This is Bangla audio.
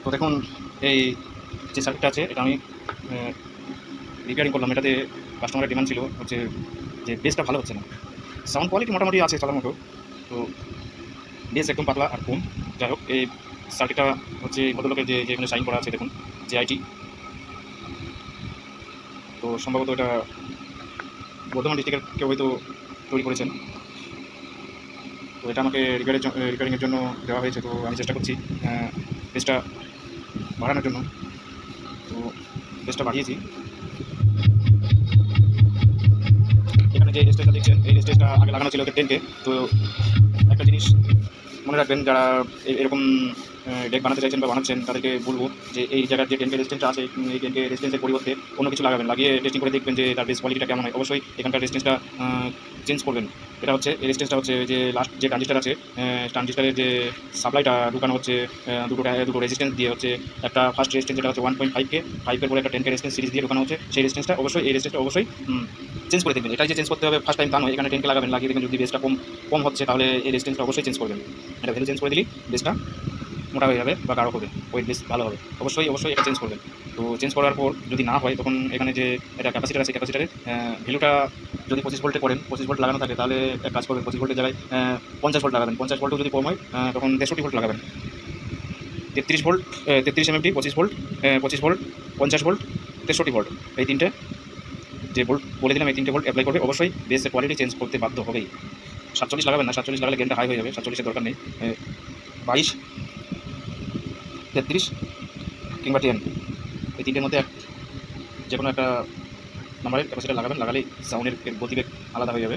তো দেখুন এই যে সার্কিটটা আছে এটা আমি রিপেয়ারিং করলাম। এটাতে কাস্টমারের ডিমান্ড ছিল হচ্ছে যে বেসটা ভালো হচ্ছে না, সাউন্ড কোয়ালিটি মোটামুটি আছে চলার মতো, তো বেস একদম পাতলা আর কম। যাই হোক, এই সার্কিটটা হচ্ছে ভদ্রলোকের যে যেখানে সাইন করা আছে দেখুন যে আইটি, তো সম্ভবত এটা বর্ধমান ডিস্ট্রিক্টের কেউ হয়তো তৈরি করেছেন। তো এটা আমাকে রিপেয়ারিংয়ের জন্য দেওয়া হয়েছে। তো আমি চেষ্টা করছি বেসটা বাড়ানোর জন্য। তো বেসটা বাড়িয়েছি। এখানে যে স্টেজটা দেখছেন এই স্টেজটা আগে লাগানো ছিল 10K। তো একটা জিনিস মনে রাখবেন, যারা এরকম ডেক বানাতে চাইছেন বা বানাচ্ছেন তাদেরকে বলবো যে এই জায়গার যে 10K রেজিস্ট্যান্সটা আছে এই 10K রেজিস্ট্যান্সের পরিবর্তে অন্য কিছু লাগাবেন, লাগিয়ে টেস্টিং করে দেখবেন যে তার বেস কোয়ালিটিটা কেমন হয়। অবশ্যই এখানকার রেজিস্ট্যান্সটা চেঞ্জ করবেন। এটা হচ্ছে এই রেজিস্ট্যান্সটা হচ্ছে যে লাস্ট যে ট্রানজিস্টার আছে, ট্রানজিস্টারের যে সাপ্লাইটা ঢুকানো হচ্ছে দুটো রেজিস্ট্যান্স দিয়ে হচ্ছে। একটা ফার্স্ট রেজিস্ট্যান্স যেটা হচ্ছে 1.5K, 5 পরে একটা 10K রেজিস্ট্যান্স সিরিজ দিয়ে ঢুকানো হচ্ছে। সেই রেজিস্ট্যান্সটা অবশ্যই এই রেজিস্ট্যান্সটা অবশ্যই চেঞ্জ করে দেখবেন। এটাই যে চেঞ্জ করতে হবে ফার্স্ট টাইম তা নয়, এখানে 10K লাগাবেন, লাগিয়ে দেখবেন যদি বেসটা কম হচ্ছে তাহলে এই রেজিস্ট্যান্সটা অবশ্যই চেঞ্জ করবেন। এটা ভ্যালু চেঞ্জ করে দিলেই বেসটা মোটা হয়ে যাবে বা গাঢ় হবে, ওয়েট বেস ভালো হবে। অবশ্যই এটা চেঞ্জ করবেন। তো চেঞ্জ করার পর যদি না হয় তখন এখানে যে এটা ক্যাপাসিটার আছে, ক্যাপাসিটারের ভ্যালুটা যদি 25 ভোল্টে করেন, 25 ভোল্ট লাগানো থাকে তাহলে এক কাজ করবেন, 25 ভোল্টের জায়গায় 50 ভোল্ট লাগাবেন। 50 ভোল্টও যদি কম হয় তখন 63 ভোল্ট লাগাবেন। 33 volt, 33 MMT, 25 volt, 25 volt, 50 volt, 63 volt, এই তিনটে যে ভোল্ট বলে দিলাম এই তিনটে ভোল্ট অ্যাপ্লাই করবে। অবশ্যই বেসের কোয়ালিটি চেঞ্জ করতে বাধ্য হবেই। 47 লাগাবেন না, 47 লাগালে গেনটা হাই হয়ে যাবে, 47-এর দরকার নেই। 22, 33 কিংবা 10, এই তিনটের মধ্যে যে কোনো একটা নাম্বারের ক্যাপাসিটার লাগাবেন, লাগালেই সাউন্ডের গতিবেগ আলাদা হয়ে যাবে।